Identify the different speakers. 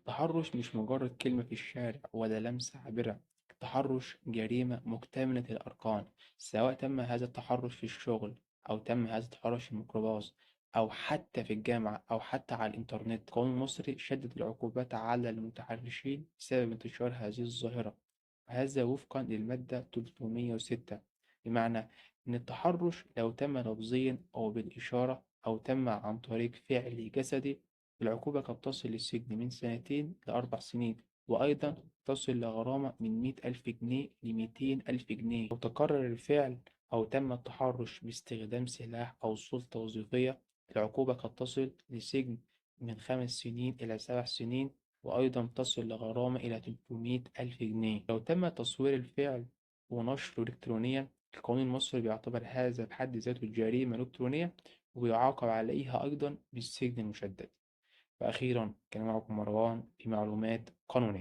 Speaker 1: التحرش مش مجرد كلمة في الشارع ولا لمسة عابرة. التحرش جريمة مكتملة الأركان، سواء تم هذا التحرش في الشغل، أو تم هذا التحرش في الميكروباص، أو حتى في الجامعة، أو حتى على الإنترنت. القانون المصري شدد العقوبات على المتحرشين بسبب انتشار هذه الظاهرة، وهذا وفقا للمادة 306. بمعنى إن التحرش لو تم لفظيا أو بالإشارة أو تم عن طريق فعل جسدي، العقوبة قد تصل للسجن من 2 ل4 سنين، وأيضا تصل لغرامة من 100,000 جنيه ل200,000 جنيه لو تكرر الفعل، أو تم التحرش باستخدام سلاح أو سلطة وظيفية. العقوبة قد تصل لسجن من 5 سنين إلى 7 سنين، وأيضا تصل لغرامة إلى 300,000 جنيه لو تم تصوير الفعل ونشره إلكترونيا. القانون المصري بيعتبر هذا بحد ذاته جريمة إلكترونية، ويعاقب عليها أيضا بالسجن المشدد. وأخيرا كان معكم مروان في معلومات قانونية.